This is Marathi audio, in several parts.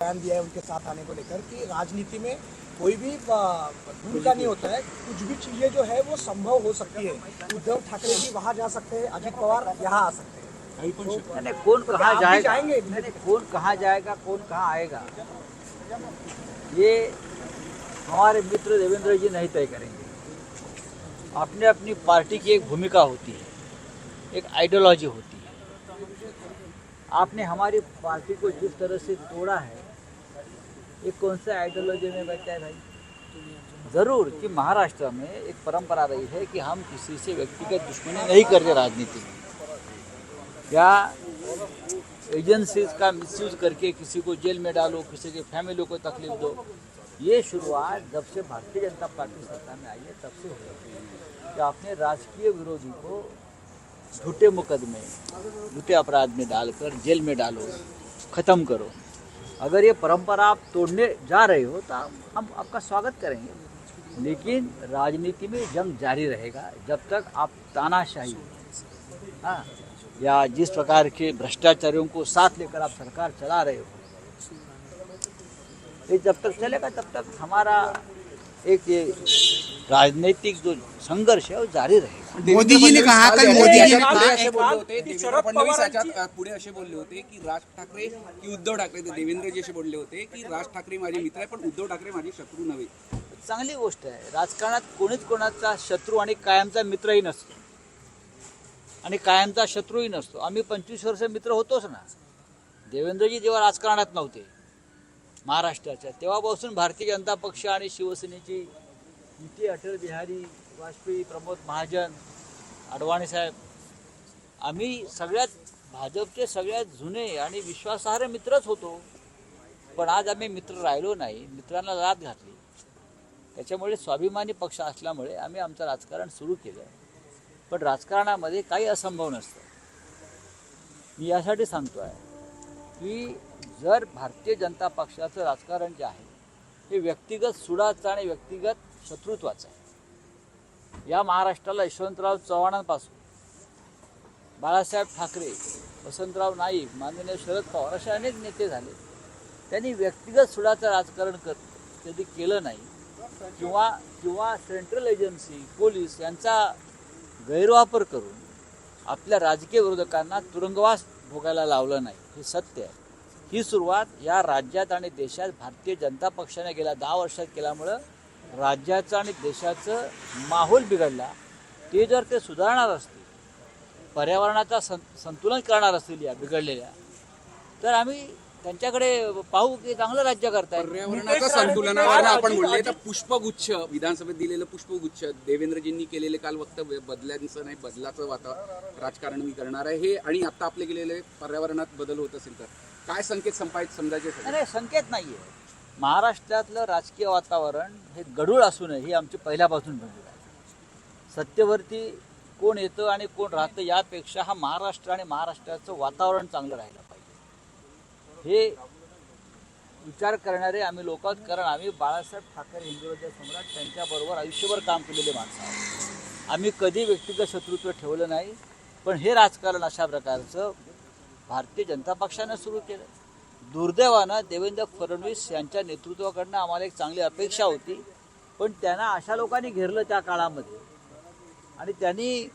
बयान दिया है उनके साथ आने को लेकर कि राजनीति में कोई भी भूल का नहीं होता है, कुछ भी चीजें जो है वो संभव हो सकती है। उद्धव ठाकरे जी वहां जा सकते हैं, अजित पवार यहाँ आ सकते हैं। नहीं, कौन कहाँ जाएगा, जाएंगे? कौन कहाँ जाएगा, कौन कहाँ आएगा, ये हमारे मित्र देवेंद्र जी नहीं तय करेंगे। अपने अपनी पार्टी की एक भूमिका होती है, एक आइडियोलॉजी होती है। आपने हमारी पार्टी को जिस तरह से तोड़ा है, ये कौन से आइडियोलॉजी में बैठा है भाई? ज़रूर कि महाराष्ट्र में एक परंपरा रही है कि हम किसी से व्यक्तिगत दुश्मनी नहीं करते राजनीति में, या एजेंसीज का मिसयूज करके किसी को जेल में डालो, किसी के फैमिली को तकलीफ दो। ये शुरुआत जब से भारतीय जनता पार्टी सरकार में आई है तब से हो रही है कि आपने राजकीय विरोधी को झूठे मुकदमे, झूठे अपराध में डालकर जेल में डालो, ख़त्म करो। अगर ये परंपरा आप तोड़ने जा रहे हो तो हम आपका स्वागत करेंगे, लेकिन राजनीति में जंग जारी रहेगा जब तक आप तानाशाही, हाँ, या जिस प्रकार के भ्रष्टाचारियों को साथ लेकर आप सरकार चला रहे हो, ये जब तक चलेगा तब तक हमारा एक ये राजनीतिक जो संघर्ष है वो जारी रहेगा। मोदी जी ने कहा, कल मोदी जी ने कहा, असे बोलले होते, देवेंद्र फडणवीस याच्यात पुढे असे बोलले होते की राज ठाकरे की उद्धव ठाकरे, ते देवेंद्रजी असे बोलले होते की राज ठाकरे माझे मित्र आहे पण उद्धव ठाकरे माझे शत्रू नव्हे। चांगली गोष्ट आहे, राजकारणात कोणीच कोणाचा शत्रू आणि कायमचा मित्रही नसतो आणि कायमचा शत्रूही नसतो। आम्ही 25 वर्ष मित्र होतोच ना। देवेंद्रजी जेव्हा राजकारणात नव्हते महाराष्ट्राच्या, तेव्हापासून भारतीय जनता पक्ष आणि शिवसेनेची युती, अटल बिहारी वाजपेयी, प्रमोद महाजन, अडवाणी साहेब, आम्ही सगळ्यात भाजपचे सगळ्यात जुने आणि विश्वासार्ह मित्रच होतो। पण आज आम्ही मित्र राहिलो नाही, मित्रांना लाथ घातली। त्याच्यामुळे स्वाभिमानी पक्ष असल्यामुळे आम्ही आमचं राजकारण सुरू केलं। पण राजकारणामध्ये काही असंभव नसतं। मी यासाठी सांगतो आहे की जर भारतीय जनता पक्षाचं राजकारण जे आहे हे व्यक्तिगत सुडाचं आणि व्यक्तिगत शत्रुत्वाचं आहे। या महाराष्ट्राला यशवंतराव चव्हाणांपासून बाळासाहेब ठाकरे, वसंतराव नाईक, माननीय शरद पवार असे अनेक नेते झाले। त्यांनी व्यक्तिगत सुडाचं राजकारण कधी केलं नाही, किंवा सेंट्रल एजन्सी, पोलीस यांचा गैरवापर करून आपल्या राजकीय विरोधकांना तुरुंगवास भोगायला लावलं नाही, हे सत्य आहे। ही सुरुवात या राज्यात आणि देशात भारतीय जनता पक्षाने गेल्या 10 वर्षात केल्यामुळं राज्याचं आणि देशाचं माहोल बिघडला। ते जर ते सुधारणार असतील, पर्यावरणाचा संतुलन करणार असतील या बिघडलेल्या, तर आम्ही त्यांच्याकडे पाहू की चांगलं राज्य करताय। पर्यावरणाच्या संतुलनावर आपण बोलले तर पुष्पगुच्छ, विधानसभेत दिलेलं पुष्पगुच्छ, देवेंद्रजींनी केलेले काल वक्तव्य बदलांचं नाही बदलाचं राजकारण मी करणार आहे हे, आणि आता आपले गेलेले पर्यावरणात बदल होत असेल तर काय संकेत समजायचे? नाही, संकेत नाहीये। महाराष्ट्रातलं राजकीय वातावरण हे गढूळ असूनही हे आमची पहिल्यापासून गढूळ आहे। सत्तेवरती कोण येतं आणि कोण राहतं यापेक्षा हा महाराष्ट्र आणि महाराष्ट्राचं वातावरण चांगलं राहिलं पाहिजे, हे विचार करणारे आम्ही लोक आहोत। कारण आम्ही बाळासाहेब ठाकरे, हिंदुराजा सम्राट, त्यांच्याबरोबर आयुष्यभर काम केलेले माणसं आहोत। आम्ही कधी व्यक्तिगत शत्रुत्व ठेवलं नाही, पण हे राजकारण अशा प्रकारचं भारतीय जनता पक्षानं सुरू केलं। दुर्दैवानं देवेंद्र फडणवीस यांच्या नेतृत्वाकडनं आम्हाला एक चांगली अपेक्षा होती, पण त्यांना अशा लोकांनी घेरलं त्या काळामध्ये, आणि त्यांनी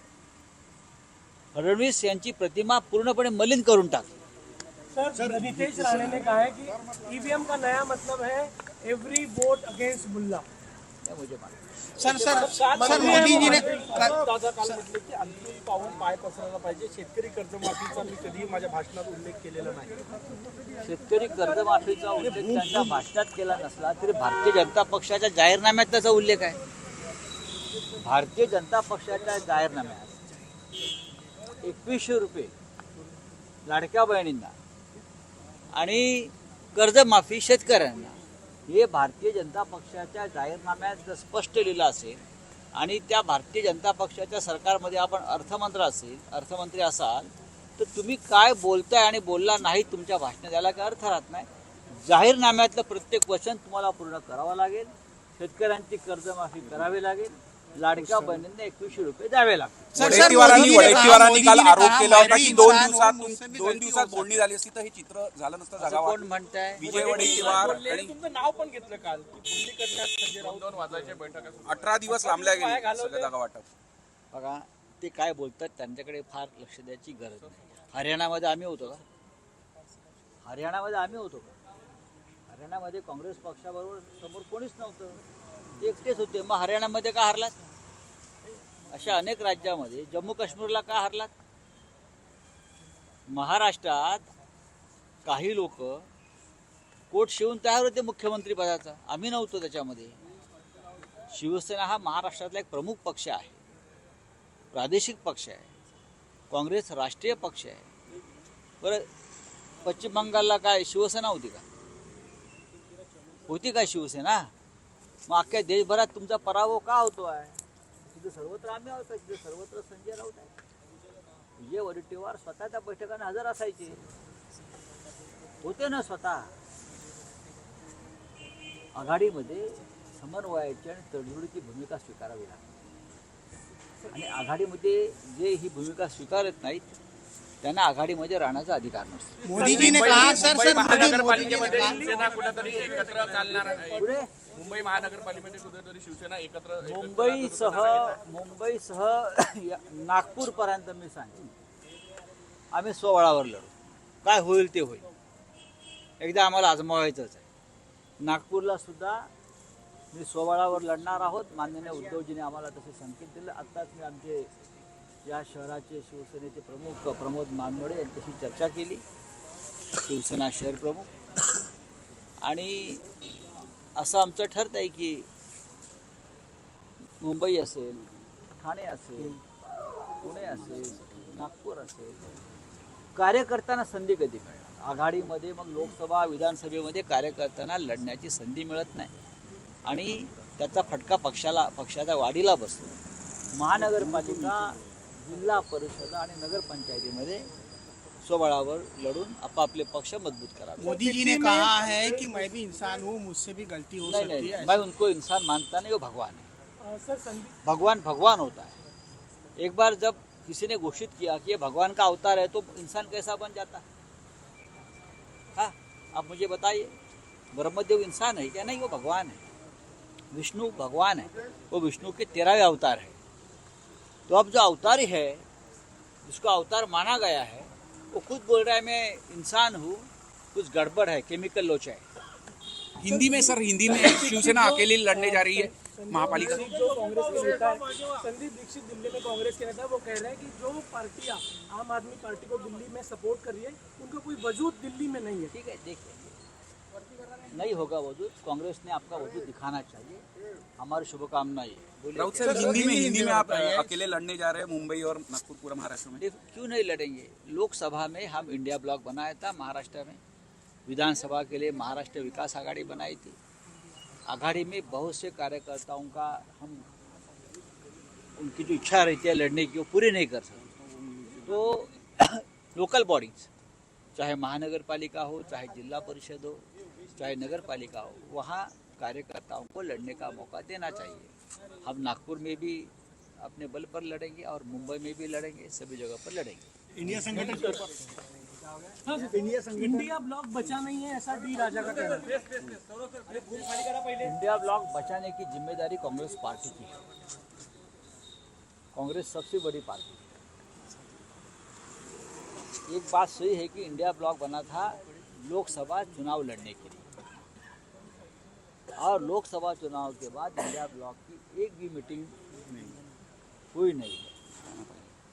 फडणवीस यांची प्रतिमा पूर्णपणे मलिन करून टाकली। सर, नीतीश राणे ने कहा है कि ईवीएम का नया मतलब है एवरी वोट अगेंस्ट मुल्ला। मुझे मालूम। सर मोदी जी ने दादा काल म्हटले की अंतिम पाऊल पाय पसरायला पाहिजे। शेतकरी कर्जमाफीचा मी कधीही माझ्या भाषणात उल्लेख केलेला नाही। शेतकरी कर्जमाफीचा उल्लेख त्यांच्या भाषणात केला नसला तरी भारतीय जनता पक्षाच्या जाहीरनाम्यात त्याचा उल्लेख आहे। भारतीय जनता पक्षाच्या जाहीरनाम्यात 2100 रुपये लाडक्या बहिणींना आणि कर्जमाफी शेतकऱ्यांना, हे भारतीय जनता पक्षाच्या जाहीरनाम्यात जर स्पष्ट लिहिलं असेल आणि त्या भारतीय जनता पक्षाच्या सरकारमध्ये आपण अर्थमंत्री असाल तर तुम्ही काय बोलताय आणि बोलला नाही तुमच्या भाषणात, याला काय अर्थ राहत नाही। जाहीरनाम्यातलं प्रत्येक वचन तुम्हाला पूर्ण करावं लागेल। शेतकऱ्यांची कर्जमाफी करावी लागेल, लाडक्या बहिणींना 2100 रुपये द्यावे लागतात. वडेट्टीवारांनी काल आरोप केला होता की दोन दिवसात दिवसात बोलणी झाली असती तर हे चित्र झालं नसतं. असं जागा कोण म्हणताय? विजय वडेट्टीवार आणि तुमचं नाव पण घेतलं काल की बोलणी करण्यात संजय राऊत 2 वाजायच्या बैठका 18 दिवस लांबल्या गेले सगळं जागा वाटप. बघा ते काय बोलतात त्यांच्याकडे फार लक्ष द्यायची गरज नाही. हरियाणामध्ये आम्ही होतो का? हरियाणामध्ये काँग्रेस पक्षाबरोबर समोर कोणीच नव्हतं, ते एकटेच होते. मग हरियाणामध्ये का हारलात? अशा अनेक राज्यामध्ये, जम्मू काश्मीरला का हारलात? महाराष्ट्रात काही लोक कोट शिवून तयार होते मुख्यमंत्री पदाचा, आम्ही नव्हतो त्याच्यामध्ये. शिवसेना हा महाराष्ट्रातला एक प्रमुख पक्ष आहे, प्रादेशिक पक्ष आहे. काँग्रेस राष्ट्रीय पक्ष आहे. बरं, पश्चिम बंगालला काय शिवसेना होती का? होती काय शिवसेना? मग अख्ख्या देशभरात तुमचा पराभव का होतो आहे? तिथे सर्वत्र आम्ही आहोत, तिथे सर्वत्र संजय राऊत आहे. विजय वडेट्टीवार स्वतः त्या बैठकांना हजर असायचे, होते ना स्वतः. आघाडीमध्ये समन्वयाची आणि तडजोडीची भूमिका स्वीकारावी लागते आणि आघाडीमध्ये जे ही भूमिका स्वीकारत नाहीत त्यांना आघाडीमध्ये राहण्याचा अधिकार नसतो. मोदी जी ने कहा सर महानगरपालिकेमध्ये शिवसेना कुठेतरी एकत्र चालणार आहे. पुढे मुंबई महानगरपालिकेमध्ये कुठेतरी शिवसेना एकत्र मुंबईसह नागपूरपर्यंत मी सांगेन आम्ही स्वबळावर लढू. काय होईल ते होईल, एकदा आम्हाला आजमावायचंच आहे. नागपूरला सुद्धा मी स्वबळावर लढणार आहोत. माननीय उद्धवजीने आम्हाला तसे संकेत दिले. आत्ताच मी आमचे या शहराचे शिवसेनेचे प्रमुख प्रमोद मानमोडे यांच्याशी चर्चा केली, शिवसेना शहर प्रमुख. आणि असं आमचं ठरतं आहे की मुंबई असेल, ठाणे असेल, पुणे असेल, नागपूर असेल, कार्यकर्त्यांना संधी कधी मिळणार? आघाडीमध्ये मग लोकसभा विधानसभेमध्ये कार्यकर्त्यांना लढण्याची संधी मिळत नाही आणि त्याचा फटका पक्षाच्या वाढीला बसतो. महानगरपालिका, जिल्हा परिषद आणि नगरपंचायतीमध्ये स्वबळावर लढून आपापले पक्ष मजबूत करावे. मोदी जी ने कहा है कि मैं भी इंसान हूँ, मुझसे भी गलती हो सकती नहीं, है. मैं उनको इंसान मानता नहीं, वो भगवान है. भगवान होता है. एक बार जब किसी ने घोषित किया कि ये भगवान का अवतार है तो इंसान कैसा बन जाता है? हाँ, आप मुझे बताइए, ब्रह्मदेव इंसान है क्या? नहीं, वो भगवान है. विष्णु भगवान है, वो विष्णु के 13वें अवतार है. तो अब जो अवतारी है, जिसको अवतार माना गया है, वो खुद बोल रहा है मैं इंसान हूँ, कुछ गड़बड़ है, केमिकल लोचा है. हिंदी में शिवसेना अकेली लड़ने जा रही है महापालिका. जो कांग्रेस के नेता है संदीप दीक्षित दिल्ली में कांग्रेस के नेता है, वो कह रहे हैं कि जो पार्टियां आम आदमी पार्टी को दिल्ली में सपोर्ट कर रही है उनका कोई वजूद दिल्ली में नहीं है. ठीक है, देखिए नहीं होगा वजूद. कांग्रेस ने आपका वजूद दिखाना चाहिए. हमारी शुभकामनाएं. बोलिए. राउत साहब, हिंदी में आप अकेले लड़ने जा रहे हैं मुंबई और नागपुर, पूरा महाराष्ट्र में. क्यों नहीं लड़ेंगे? लोकसभा में हम इंडिया ब्लॉक बनाया था महाराष्ट्र में, विधानसभा के लिए महाराष्ट्र विकास आघाड़ी बनाई थी. आघाड़ी में बहुत से कार्यकर्ताओं का हम उनकी जो इच्छा रहती है लड़ने की वो पूरी नहीं कर सकते. तो लोकल बॉडीज, चाहे महानगर पालिका हो, चाहे जिला परिषद हो, चाहे नगर पालिका हो, वहाँ कार्यकर्ताओं को लड़ने का मौका देना चाहिए. हम नागपुर में भी अपने बल पर लड़ेंगे और मुंबई में भी लड़ेंगे, सभी जगह पर लड़ेंगे. इंडिया ब्लॉक बचा नहीं है, ऐसा डी राजा का कहना है. इंडिया ब्लॉक बचाने की जिम्मेदारी कांग्रेस पार्टी की है. कांग्रेस सबसे बड़ी पार्टी है. एक बात सही है कि इंडिया ब्लॉक बना था लोकसभा चुनाव लड़ने के लिए, और लोकसभा चुनाव के बाद इंडिया ब्लॉक की एक भी मीटिंग हुई नहीं है.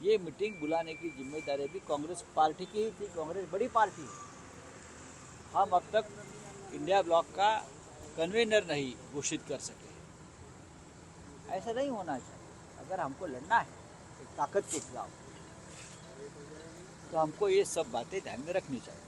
ये मीटिंग बुलाने की जिम्मेदारी भी कांग्रेस पार्टी की ही थी. कांग्रेस बड़ी पार्टी है. हम अब तक इंडिया ब्लॉक का कन्वीनर नहीं घोषित कर सके. ऐसा नहीं होना चाहिए. अगर हमको लड़ना है एक ताकत के खिलाफ तो हमको ये सब बातें ध्यान में रखनी चाहिए.